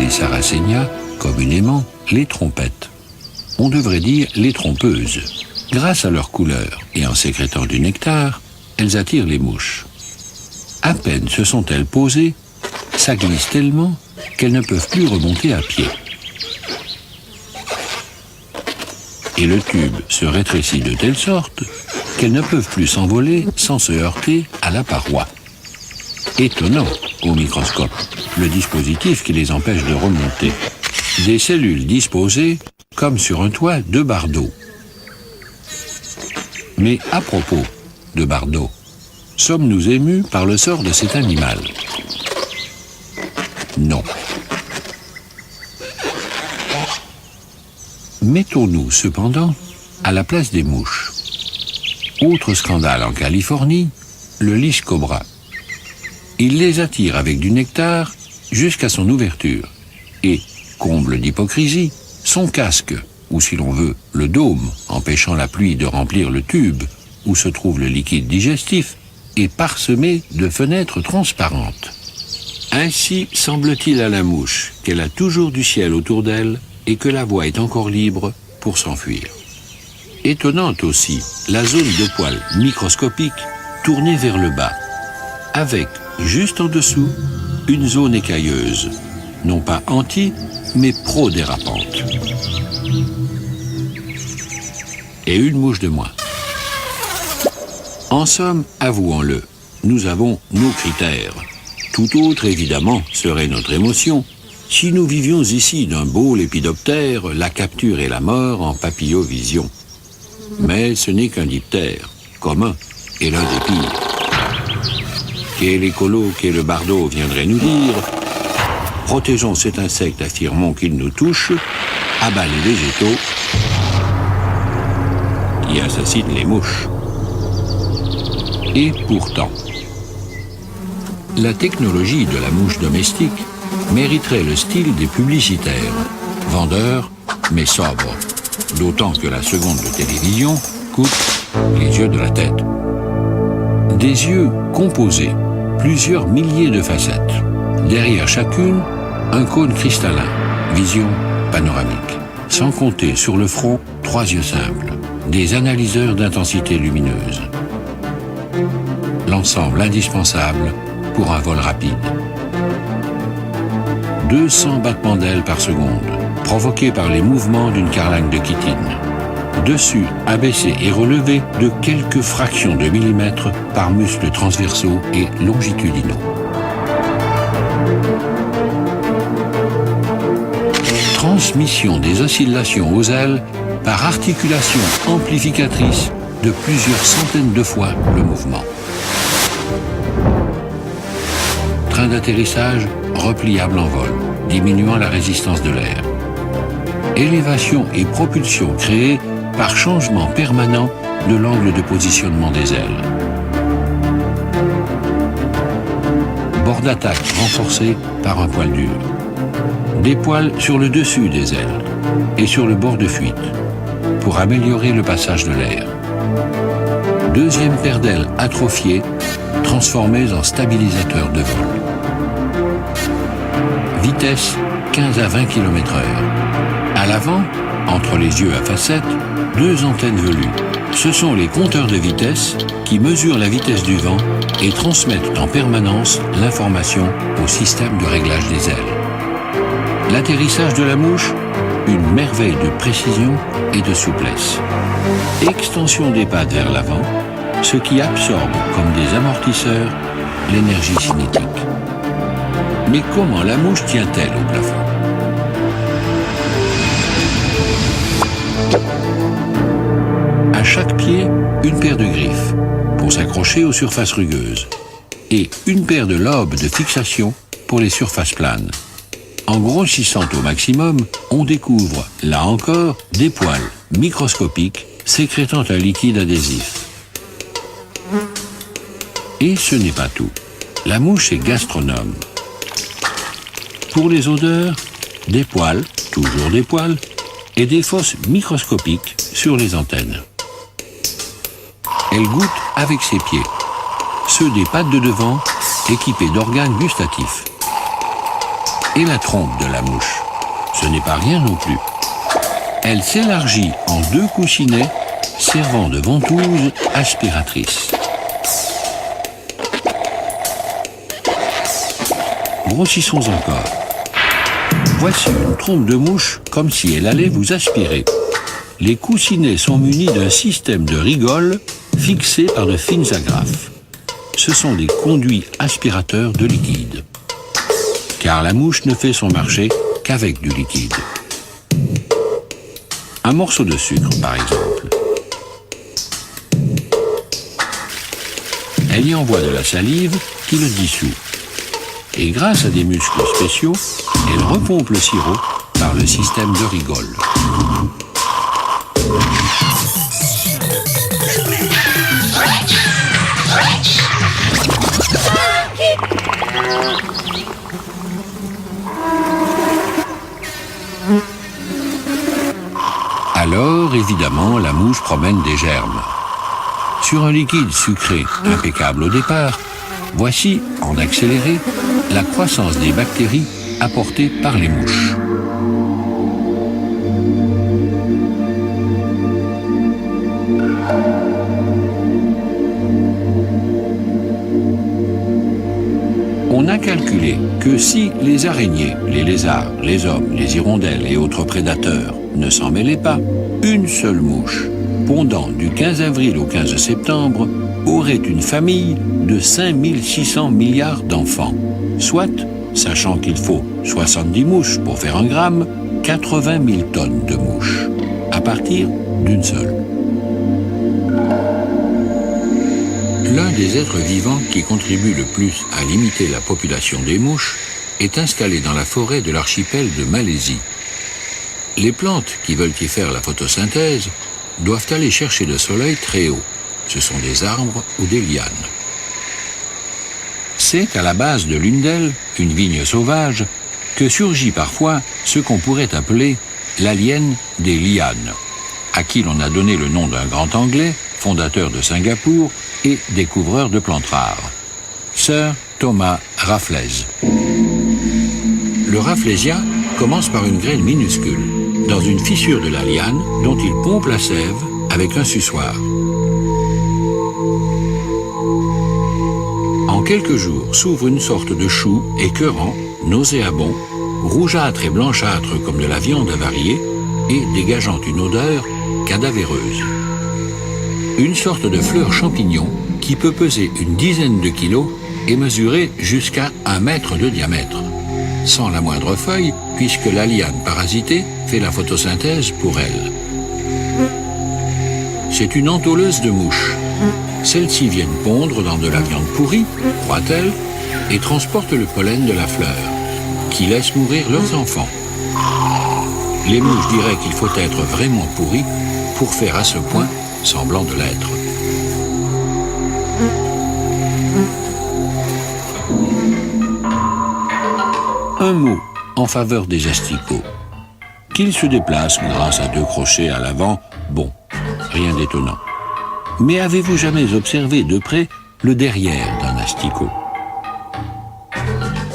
les Sarracenia, communément les trompettes. On devrait dire les trompeuses. Grâce à leur couleur et en sécrétant du nectar, elles attirent les mouches. À peine se sont-elles posées, ça glisse tellement qu'elles ne peuvent plus remonter à pied. Et le tube se rétrécit de telle sorte qu'elles ne peuvent plus s'envoler sans se heurter à la paroi. Étonnant, au microscope, le dispositif qui les empêche de remonter. Des cellules disposées comme sur un toit de bardeaux. Mais à propos de bardeaux, sommes-nous émus par le sort de cet animal? Non. Mettons-nous cependant à la place des mouches. Autre scandale en Californie, le liche cobra. Il les attire avec du nectar jusqu'à son ouverture. Et, comble d'hypocrisie, son casque, ou si l'on veut, le dôme, empêchant la pluie de remplir le tube où se trouve le liquide digestif, est parsemé de fenêtres transparentes. Ainsi semble-t-il à la mouche qu'elle a toujours du ciel autour d'elle et que la voie est encore libre pour s'enfuir. Étonnante aussi, la zone de poils microscopique tournée vers le bas, avec, juste en dessous, une zone écailleuse, non pas anti, mais pro-dérapante. Et une mouche de moins. En somme, avouons-le, nous avons nos critères. Tout autre, évidemment, serait notre émotion. Si nous vivions ici d'un beau lépidoptère, la capture et la mort en papillovision. Mais ce n'est qu'un diptère, commun, et l'un des pires. Qu'est l'écolo, qu'est le bardeau viendrait nous dire. Protégeons cet insecte, affirmons qu'il nous touche, abat les végétaux, qui assassinent les mouches. Et pourtant, la technologie de la mouche domestique mériterait le style des publicitaires, vendeurs mais sobres, d'autant que la seconde de télévision coûte les yeux de la tête. Des yeux composés, plusieurs milliers de facettes. Derrière chacune, un cône cristallin, vision panoramique. Sans compter sur le front, 3 yeux simples, des analyseurs d'intensité lumineuse. L'ensemble indispensable pour un vol rapide. 200 battements d'ailes par seconde, provoqués par les mouvements d'une carlingue de chitine. Dessus, abaissé et relevé de quelques fractions de millimètres par muscles transversaux et longitudinaux. Transmission des oscillations aux ailes par articulation amplificatrice de plusieurs centaines de fois le mouvement. Train d'atterrissage repliable en vol, diminuant la résistance de l'air. Élévation et propulsion créées par changement permanent de l'angle de positionnement des ailes. Bord d'attaque renforcé par un poil dur. Des poils sur le dessus des ailes et sur le bord de fuite pour améliorer le passage de l'air. Deuxième paire d'ailes atrophiées, transformées en stabilisateurs de vol. Vitesse 15 à 20 km/h. À l'avant, entre les yeux à facettes, 2 antennes velues. Ce sont les compteurs de vitesse qui mesurent la vitesse du vent et transmettent en permanence l'information au système de réglage des ailes. L'atterrissage de la mouche, une merveille de précision et de souplesse. Extension des pattes vers l'avant, ce qui absorbe comme des amortisseurs l'énergie cinétique. Mais comment la mouche tient-elle au plafond? À chaque pied, une paire de griffes pour s'accrocher aux surfaces rugueuses et une paire de lobes de fixation pour les surfaces planes. En grossissant au maximum, on découvre, là encore, des poils microscopiques sécrétant un liquide adhésif. Et ce n'est pas tout. La mouche est gastronome. Pour les odeurs, des poils, toujours des poils, et des fosses microscopiques sur les antennes. Elle goûte avec ses pieds, ceux des pattes de devant équipés d'organes gustatifs. et la trompe de la mouche. Ce n'est pas rien non plus. Elle s'élargit en 2 coussinets servant de ventouse aspiratrice. Grossissons encore. Voici une trompe de mouche comme si elle allait vous aspirer. Les coussinets sont munis d'un système de rigoles fixés par de fines agrafes. Ce sont des conduits aspirateurs de liquide. Car la mouche ne fait son marché qu'avec du liquide. Un morceau de sucre, par exemple. Elle y envoie de la salive qui le dissout. Et grâce à des muscles spéciaux, elle repompe le sirop par le système de rigole. Alors, évidemment, la mouche promène des germes. Sur un liquide sucré impeccable au départ, voici, en accéléré, la croissance des bactéries apportées par les mouches. On a calculé que si les araignées, les lézards, les hommes, les hirondelles et autres prédateurs ne s'en mêlaient pas, une seule mouche, pondant du 15 avril au 15 septembre, aurait une famille de 5600 milliards d'enfants. Soit, sachant qu'il faut 70 mouches pour faire un gramme, 80 000 tonnes de mouches, à partir d'une seule. L'un des êtres vivants qui contribue le plus à limiter la population des mouches est installé dans la forêt de l'archipel de Malaisie. Les plantes qui veulent y faire la photosynthèse doivent aller chercher le soleil très haut. Ce sont des arbres ou des lianes. C'est à la base de l'une d'elles, une vigne sauvage, que surgit parfois ce qu'on pourrait appeler l'alien des lianes, à qui l'on a donné le nom d'un grand Anglais, fondateur de Singapour et découvreur de plantes rares, Sir Thomas Raffles. Le Rafflesia commence par une graine minuscule, dans une fissure de la liane dont il pompe la sève avec un suçoir. En quelques jours s'ouvre une sorte de chou écœurant, nauséabond, rougeâtre et blanchâtre comme de la viande avariée et dégageant une odeur cadavéreuse. Une sorte de fleur champignon qui peut peser une dizaine de kilos et mesurer jusqu'à 1 mètre de diamètre, sans la moindre feuille, puisque la liane parasitée fait la photosynthèse pour elle. C'est une entauleuse de mouches. Celles-ci viennent pondre dans de la viande pourrie, croient-elles, et transportent le pollen de la fleur, qui laisse mourir leurs enfants. Les mouches diraient qu'il faut être vraiment pourri pour faire à ce point semblant de l'être. Un mot en faveur des asticots. Qu'ils se déplacent grâce à 2 crochets à l'avant, bon, rien d'étonnant. Mais avez-vous jamais observé de près le derrière d'un asticot?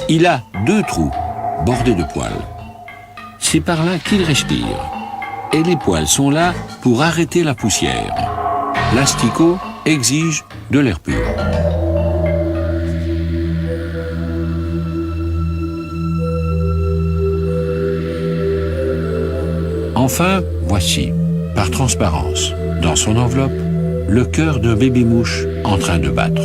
Il a 2 trous, bordés de poils. C'est par là qu'il respire. Et les poils sont là pour arrêter la poussière. L'asticot exige de l'air pur. Enfin, voici, par transparence, dans son enveloppe, le cœur d'un bébé-mouche en train de battre.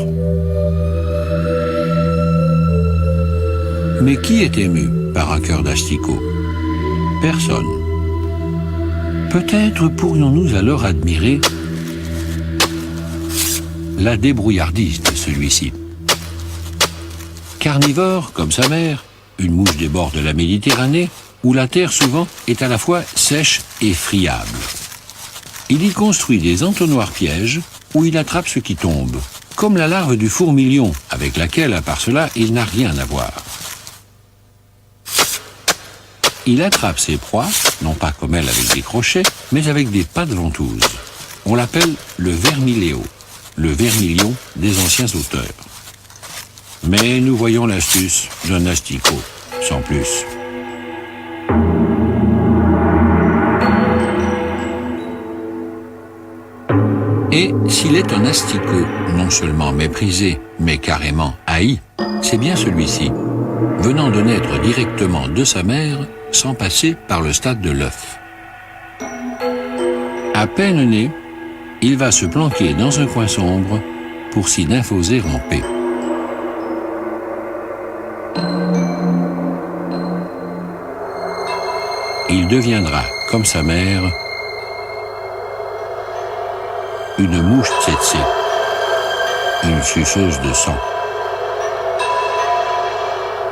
Mais qui est ému par un cœur d'asticot? Personne. Peut-être pourrions-nous alors admirer la débrouillardise de celui-ci. Carnivore, comme sa mère, une mouche des bords de la Méditerranée, où la terre souvent est à la fois sèche et friable. Il y construit des entonnoirs pièges où il attrape ce qui tombe, comme la larve du fourmilion, avec laquelle, à part cela, il n'a rien à voir. Il attrape ses proies, non pas comme elle avec des crochets, mais avec des pattes ventouses. On l'appelle le vermiléo, le vermilion des anciens auteurs. Mais nous voyons l'astuce d'un asticot, sans plus. Et s'il est un asticot non seulement méprisé, mais carrément haï, c'est bien celui-ci, venant de naître directement de sa mère sans passer par le stade de l'œuf. À peine né, il va se planquer dans un coin sombre pour s'y nymphoser en paix. Il deviendra, comme sa mère, une mouche tsetse, une suceuse de sang.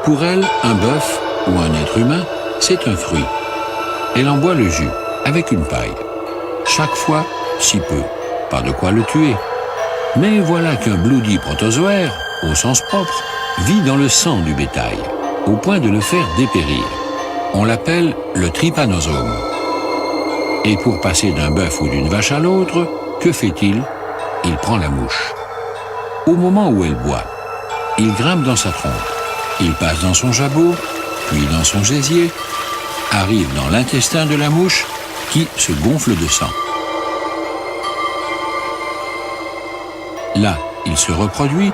Pour elle, un bœuf ou un être humain, c'est un fruit. Elle en boit le jus, avec une paille. Chaque fois, si peu, pas de quoi le tuer. Mais voilà qu'un bloody protozoaire, au sens propre, vit dans le sang du bétail, au point de le faire dépérir. On l'appelle le trypanosome. Et pour passer d'un bœuf ou d'une vache à l'autre, que fait-il? Il prend la mouche. Au moment où elle boit, il grimpe dans sa trompe. Il passe dans son jabot, puis dans son gésier, arrive dans l'intestin de la mouche qui se gonfle de sang. Là, il se reproduit,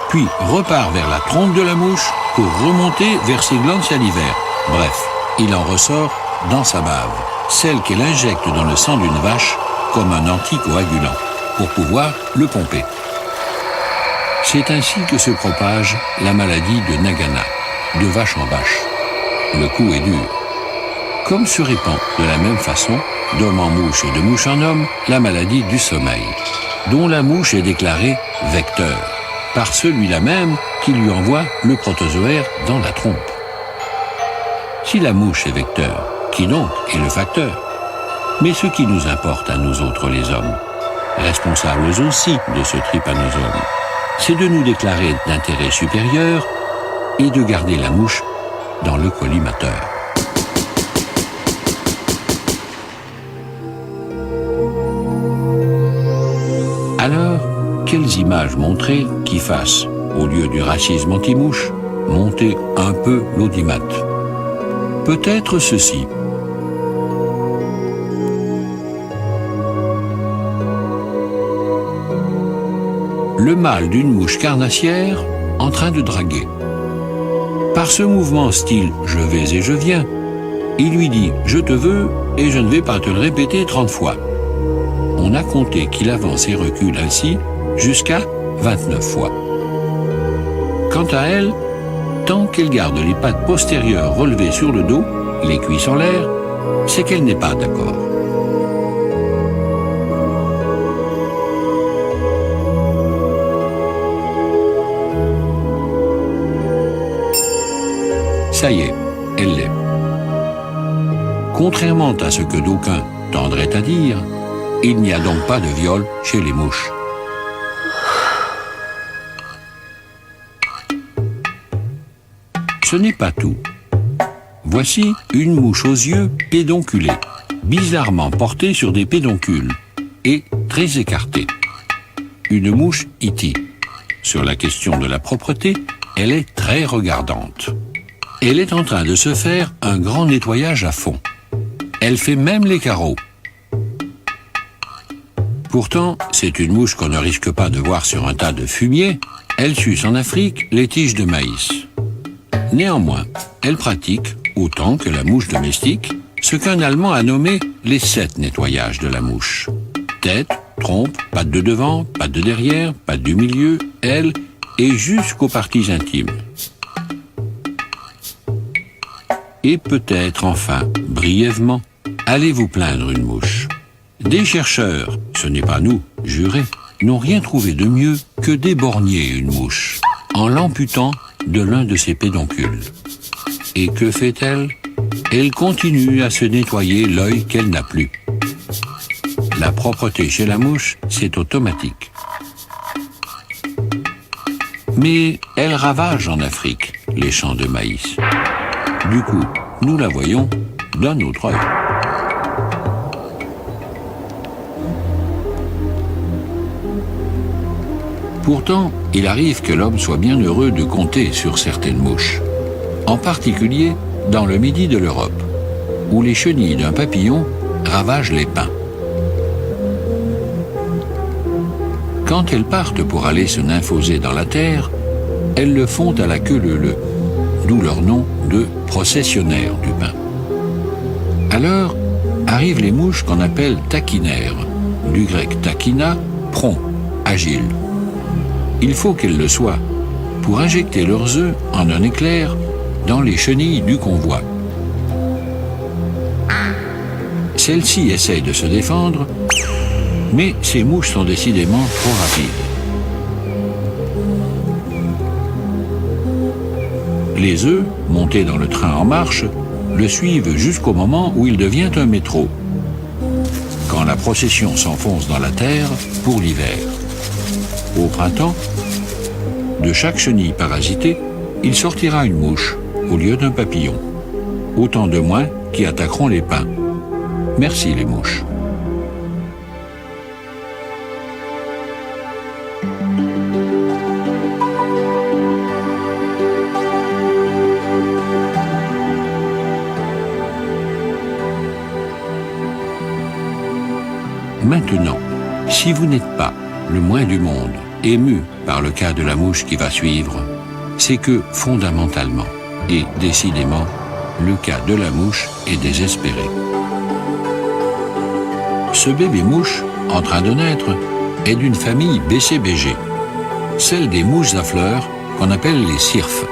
puis repart vers la trompe de la mouche pour remonter vers ses glandes salivaires. Bref, il en ressort dans sa bave, celle qu'elle injecte dans le sang d'une vache comme un anticoagulant, pour pouvoir le pomper. C'est ainsi que se propage la maladie de Nagana, de vache en vache. Le coup est dur. Comme se répand de la même façon, d'homme en mouche et de mouche en homme, la maladie du sommeil, dont la mouche est déclarée vecteur, par celui-là même qui lui envoie le protozoaire dans la trompe. Si la mouche est vecteur, qui donc est le facteur? Mais ce qui nous importe à nous autres les hommes, responsables aussi de ce trypanosome, c'est de nous déclarer d'intérêt supérieur et de garder la mouche dans le collimateur. Alors, quelles images montrer qui fassent, au lieu du racisme anti-mouche, monter un peu l'audimat? Peut-être ceci. Le mâle d'une mouche carnassière en train de draguer. Par ce mouvement style « je vais et je viens », il lui dit « je te veux et je ne vais pas te le répéter 30 fois ». On a compté qu'il avance et recule ainsi jusqu'à 29 fois. Quant à elle, tant qu'elle garde les pattes postérieures relevées sur le dos, les cuisses en l'air, c'est qu'elle n'est pas d'accord. Ça y est, elle l'est. Contrairement à ce que d'aucuns tendraient à dire, il n'y a donc pas de viol chez les mouches. Ce n'est pas tout. Voici une mouche aux yeux pédonculés, bizarrement portée sur des pédoncules et très écartés. Une mouche iti. Sur la question de la propreté, elle est très regardante. Elle est en train de se faire un grand nettoyage à fond. Elle fait même les carreaux. Pourtant, c'est une mouche qu'on ne risque pas de voir sur un tas de fumier. Elle suce en Afrique les tiges de maïs. Néanmoins, elle pratique, autant que la mouche domestique, ce qu'un Allemand a nommé les 7 nettoyages de la mouche. Tête, trompe, pattes de devant, pattes de derrière, pattes du milieu, aile et jusqu'aux parties intimes. Et peut-être enfin, brièvement, allez-vous plaindre une mouche. Des chercheurs, ce n'est pas nous, jurés, n'ont rien trouvé de mieux que d'éborgner une mouche, en l'amputant de l'un de ses pédoncules. Et que fait-elle? Elle continue à se nettoyer l'œil qu'elle n'a plus. La propreté chez la mouche, c'est automatique. Mais elle ravage en Afrique les champs de maïs. Du coup, nous la voyons d'un autre œil. Pourtant, il arrive que l'homme soit bien heureux de compter sur certaines mouches. En particulier dans le midi de l'Europe, où les chenilles d'un papillon ravagent les pins. Quand elles partent pour aller se nymphoser dans la terre, elles le font à la queue leu-leu, d'où leur nom de processionnaires du pain. Alors arrivent les mouches qu'on appelle taquinaires, du grec takina, prompt, agile. Il faut qu'elles le soient pour injecter leurs œufs en un éclair dans les chenilles du convoi. Celles-ci essayent de se défendre, mais ces mouches sont décidément trop rapides. Les œufs, montés dans le train en marche, le suivent jusqu'au moment où il devient un métro, quand la procession s'enfonce dans la terre pour l'hiver. Au printemps, de chaque chenille parasitée, il sortira une mouche au lieu d'un papillon. Autant de moins qui attaqueront les pins. Merci les mouches. Maintenant, si vous n'êtes pas, le moins du monde, ému par le cas de la mouche qui va suivre, c'est que, fondamentalement et décidément, le cas de la mouche est désespéré. Ce bébé mouche, en train de naître, est d'une famille BCBG, celle des mouches à fleurs qu'on appelle les cirfes.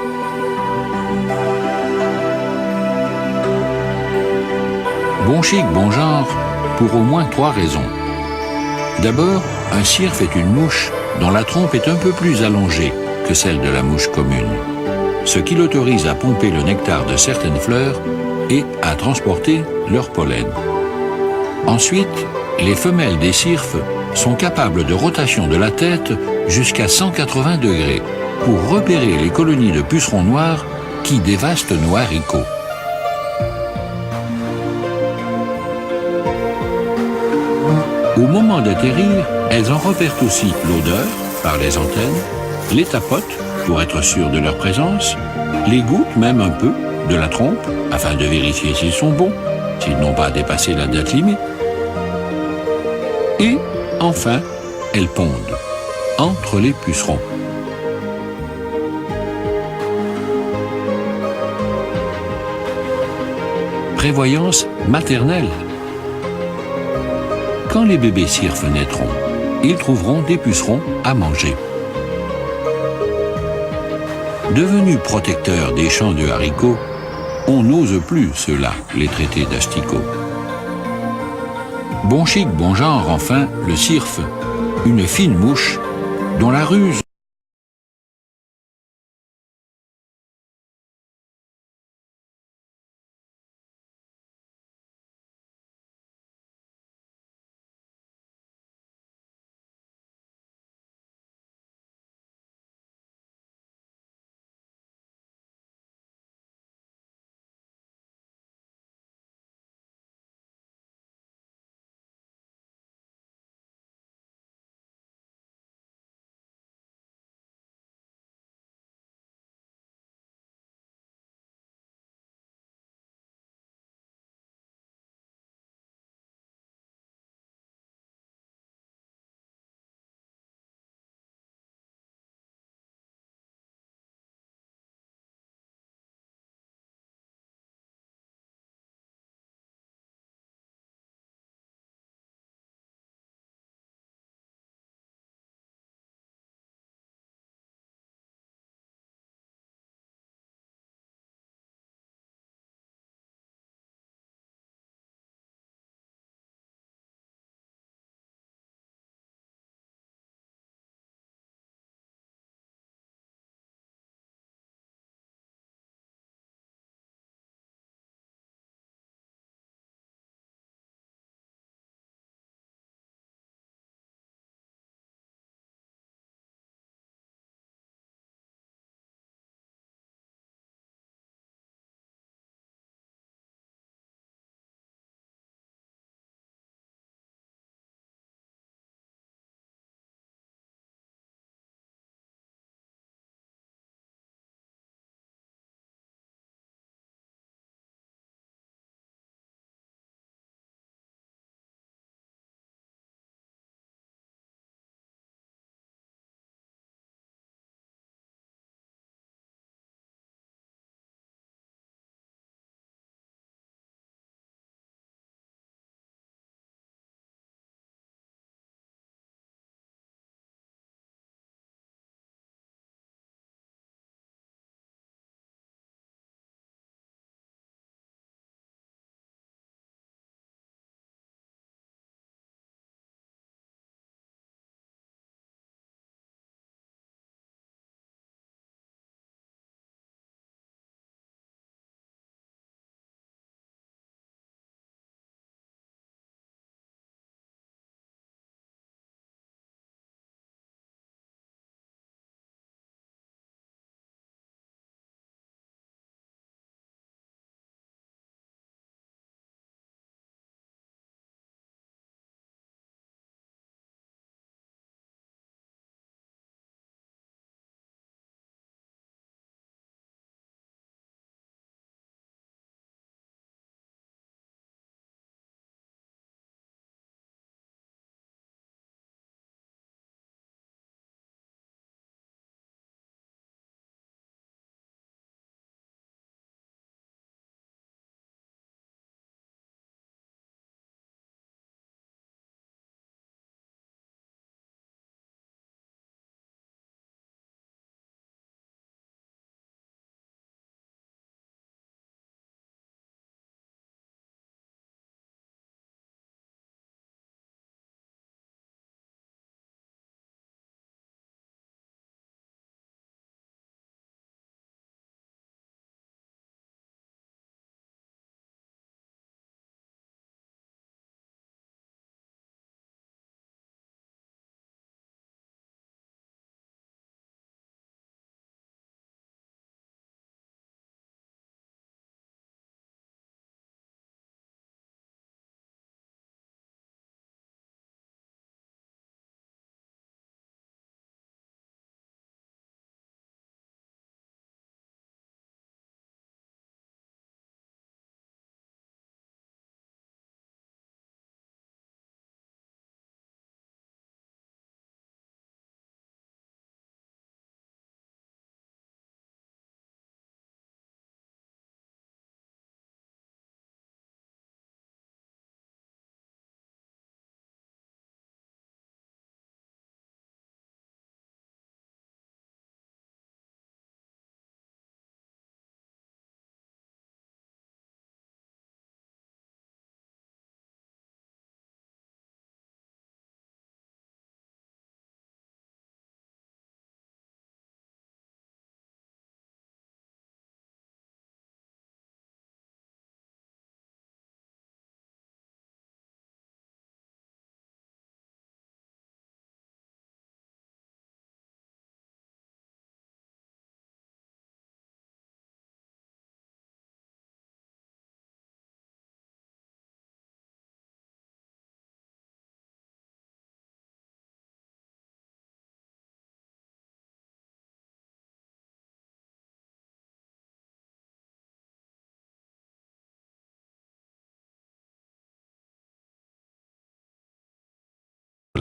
Bon chic, bon genre, pour au moins 3 raisons. D'abord, un cirfe est une mouche dont la trompe est un peu plus allongée que celle de la mouche commune, ce qui l'autorise à pomper le nectar de certaines fleurs et à transporter leur pollen. Ensuite, les femelles des cirfes sont capables de rotation de la tête jusqu'à 180 degrés pour repérer les colonies de pucerons noirs qui dévastent nos haricots. Au moment d'atterrir, elles en repèrent aussi l'odeur, par les antennes, les tapotent, pour être sûres de leur présence, les goûtent même un peu, de la trompe, afin de vérifier s'ils sont bons, s'ils n'ont pas dépassé la date limite. Et, enfin, elles pondent, entre les pucerons. Prévoyance maternelle. Quand les bébés cirfes naîtront, ils trouveront des pucerons à manger. Devenus protecteurs des champs de haricots, on n'ose plus, ceux-là, les traiter d'asticots. Bon chic, bon genre, enfin, le cirfe, une fine mouche dont la ruse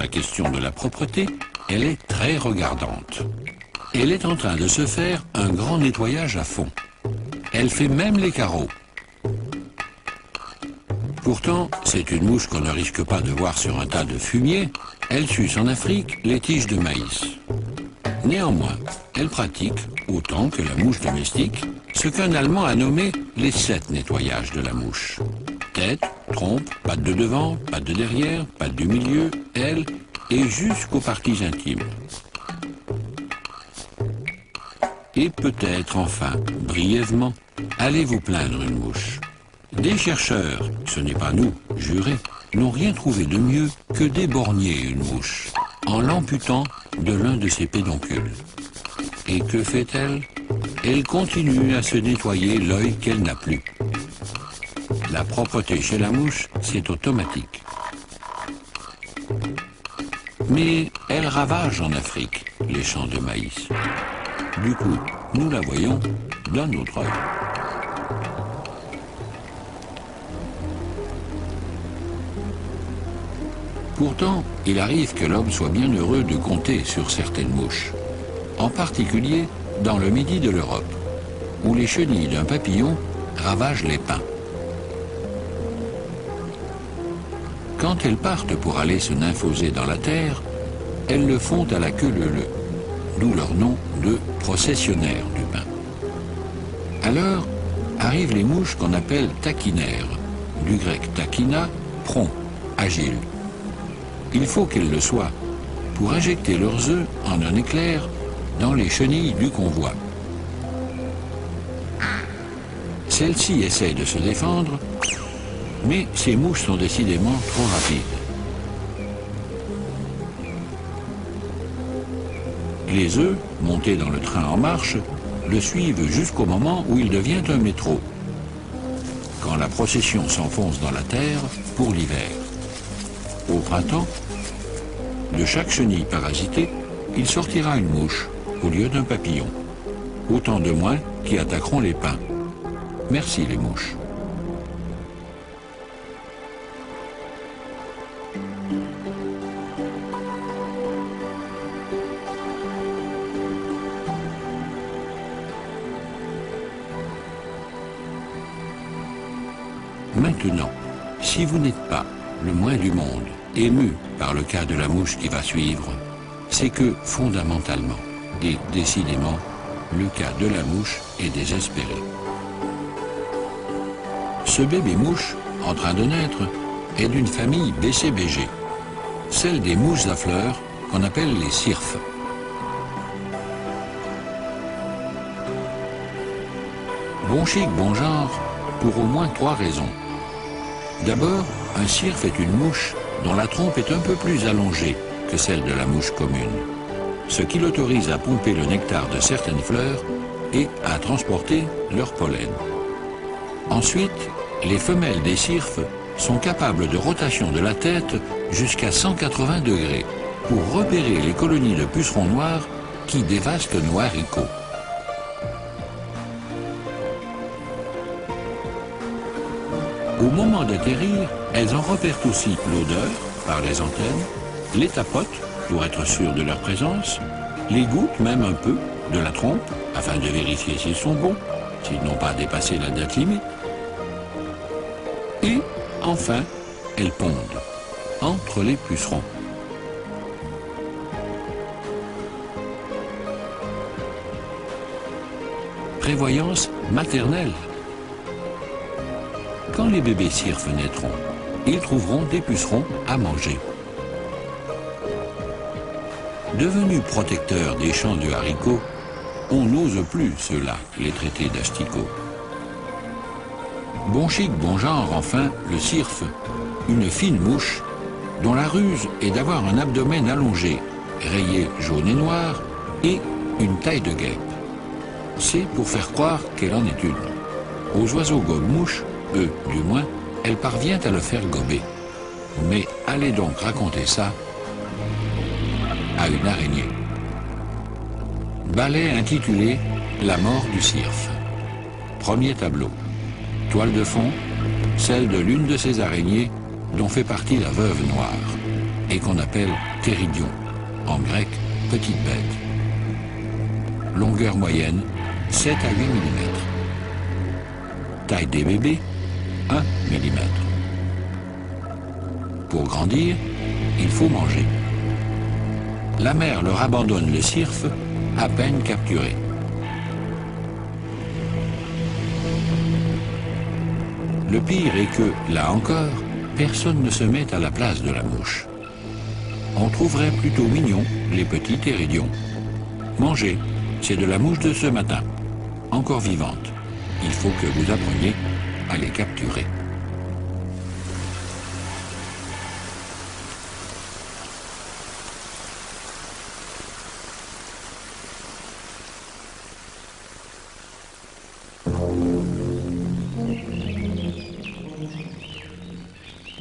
la question de la propreté, elle est très regardante. Elle est en train de se faire un grand nettoyage à fond. Elle fait même les carreaux. Pourtant, c'est une mouche qu'on ne risque pas de voir sur un tas de fumier. Elle suce en Afrique les tiges de maïs. Néanmoins, elle pratique, autant que la mouche domestique, ce qu'un Allemand a nommé les 7 nettoyages de la mouche. Tête, trompe, pattes de devant, pattes de derrière, pattes du milieu, ailes et jusqu'aux parties intimes. Et peut-être enfin, brièvement, allez vous plaindre une mouche. Des chercheurs, ce n'est pas nous, jurés, n'ont rien trouvé de mieux que d'éborgner une mouche, en l'amputant de l'un de ses pédoncules. Et que fait-elle? Elle continue à se nettoyer l'œil qu'elle n'a plus. La propreté chez la mouche, c'est automatique. Mais elle ravage en Afrique les champs de maïs. Du coup, nous la voyons d'un autre œil. Pourtant, il arrive que l'homme soit bien heureux de compter sur certaines mouches, en particulier dans le midi de l'Europe, où les chenilles d'un papillon ravagent les pins. Quand elles partent pour aller se nymphoser dans la terre, elles le font à la queue leu-leu, d'où leur nom de processionnaires du pin. Alors arrivent les mouches qu'on appelle taquinaires, du grec taquina, prompt, agile. Il faut qu'elles le soient pour injecter leurs œufs en un éclair dans les chenilles du convoi. Celles-ci essayent de se défendre, mais ces mouches sont décidément trop rapides. Les œufs, montés dans le train en marche, le suivent jusqu'au moment où il devient un métro, quand la procession s'enfonce dans la terre pour l'hiver. Au printemps, de chaque chenille parasitée, il sortira une mouche au lieu d'un papillon. Autant de moins qui attaqueront les pins. Merci les mouches. Maintenant, si vous n'êtes pas, le moins du monde, ému par le cas de la mouche qui va suivre, c'est que, fondamentalement, et décidément, le cas de la mouche est désespéré. Ce bébé mouche, en train de naître, est d'une famille BCBG, celle des mouches à fleurs qu'on appelle les cirfes. Bon chic, bon genre, pour au moins 3 raisons. D'abord, un cirfe est une mouche dont la trompe est un peu plus allongée que celle de la mouche commune, ce qui l'autorise à pomper le nectar de certaines fleurs et à transporter leur pollen. Ensuite, les femelles des cirfes sont capables de rotation de la tête jusqu'à 180 degrés pour repérer les colonies de pucerons noirs qui dévastent nos haricots. Au moment d'atterrir, elles en repèrent aussi l'odeur par les antennes, les tapotent pour être sûres de leur présence, les goûtent même un peu de la trompe afin de vérifier s'ils sont bons, s'ils n'ont pas dépassé la date limite. Et enfin, elles pondent entre les pucerons. Prévoyance maternelle. Quand les bébés cirfes naîtront, ils trouveront des pucerons à manger. Devenus protecteurs des champs de haricots, on n'ose plus, ceux-là, les traiter d'asticots. Bon chic, bon genre, enfin, le cirfe, une fine mouche, dont la ruse est d'avoir un abdomen allongé, rayé jaune et noir, et une taille de guêpe. C'est pour faire croire qu'elle en est une. Aux oiseaux gobe-mouches, eux, du moins, elle parvient à le faire gober. Mais allez donc raconter ça à une araignée. Ballet intitulé « La mort du cirfe ». Premier tableau. Toile de fond, celle de l'une de ces araignées dont fait partie la veuve noire, et qu'on appelle Théridion, en grec, petite bête. Longueur moyenne, 7 à 8 mm. Taille des bébés, 1 mm. Pour grandir, il faut manger. La mère leur abandonne le cirfe à peine capturé. Le pire est que, là encore, personne ne se met à la place de la mouche. On trouverait plutôt mignon les petits théridions. Mangez, c'est de la mouche de ce matin, encore vivante. Il faut que vous appreniez à les capturer.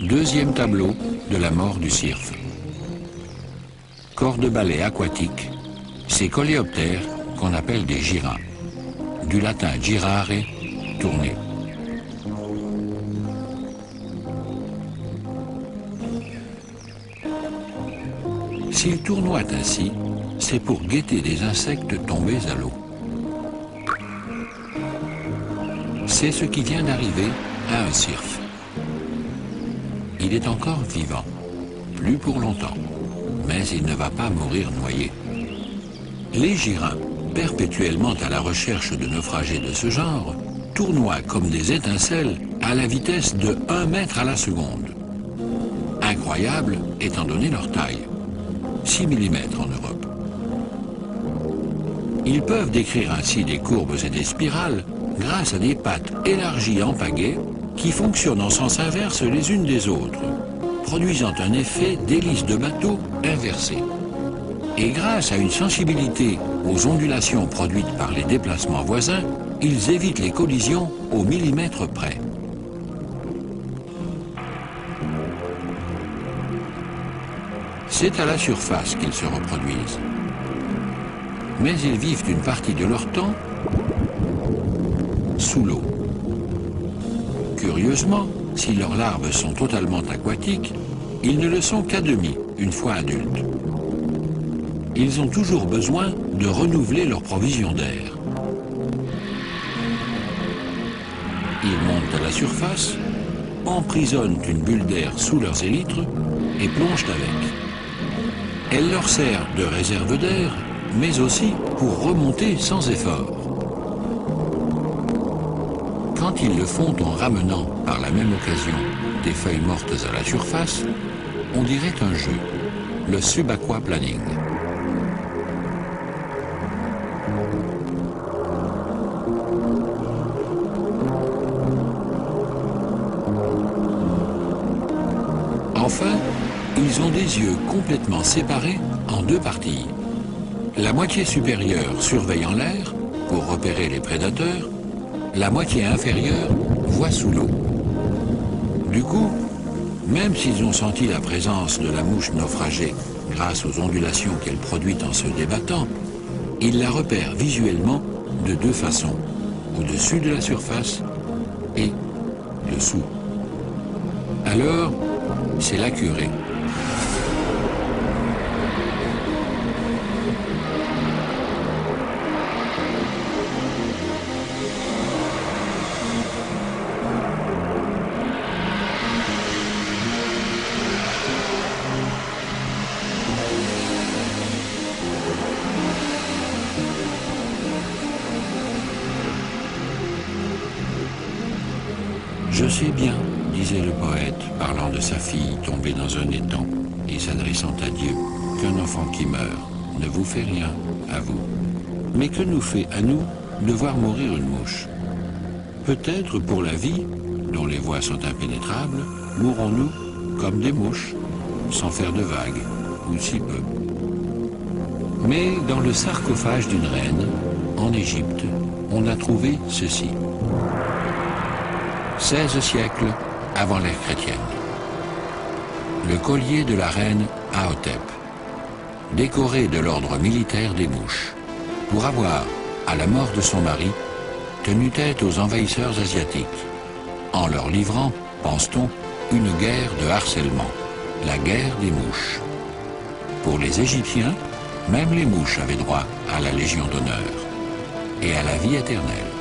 Deuxième tableau de la mort du cirfe. Corps de balai aquatique, ces coléoptères qu'on appelle des girins. Du latin girare, tourner. S'ils tournoient ainsi, c'est pour guetter des insectes tombés à l'eau. C'est ce qui vient d'arriver à un cirfe. Il est encore vivant, plus pour longtemps, mais il ne va pas mourir noyé. Les girins, perpétuellement à la recherche de naufragés de ce genre, tournoient comme des étincelles à la vitesse de 1 mètre à la seconde. Incroyable étant donné leur taille, 6 mm en Europe. Ils peuvent décrire ainsi des courbes et des spirales grâce à des pattes élargies en pagaie qui fonctionnent en sens inverse les unes des autres, produisant un effet d'hélice de bateau inversée. Et grâce à une sensibilité aux ondulations produites par les déplacements voisins, ils évitent les collisions au millimètre près. C'est à la surface qu'ils se reproduisent. Mais ils vivent une partie de leur temps sous l'eau. Curieusement, si leurs larves sont totalement aquatiques, ils ne le sont qu'à demi, une fois adultes. Ils ont toujours besoin de renouveler leur provision d'air. Ils montent à la surface, emprisonnent une bulle d'air sous leurs élytres et plongent avec. Elle leur sert de réserve d'air, mais aussi pour remonter sans effort. Quand ils le font en ramenant, par la même occasion, des feuilles mortes à la surface, on dirait un jeu, le subaquaplaning. Enfin, ils ont des yeux complètement séparés en 2 parties. La moitié supérieure surveille en l'air pour repérer les prédateurs, la moitié inférieure voit sous l'eau. Du coup, même s'ils ont senti la présence de la mouche naufragée grâce aux ondulations qu'elle produit en se débattant, ils la repèrent visuellement de 2 façons, au-dessus de la surface et dessous. Alors, c'est la curée. Je sais bien, disait le poète, parlant de sa fille tombée dans un étang et s'adressant à Dieu, qu'un enfant qui meurt ne vous fait rien, à vous. Mais que nous fait à nous de voir mourir une mouche? Peut-être pour la vie, dont les voies sont impénétrables, mourrons-nous comme des mouches, sans faire de vagues, ou si peu. Mais dans le sarcophage d'une reine, en Égypte, on a trouvé ceci. 16 siècles avant l'ère chrétienne. Le collier de la reine Ahotep, décoré de l'ordre militaire des mouches, pour avoir, à la mort de son mari, tenu tête aux envahisseurs asiatiques, en leur livrant, pense-t-on, une guerre de harcèlement, la guerre des mouches. Pour les Égyptiens, même les mouches avaient droit à la Légion d'honneur et à la vie éternelle.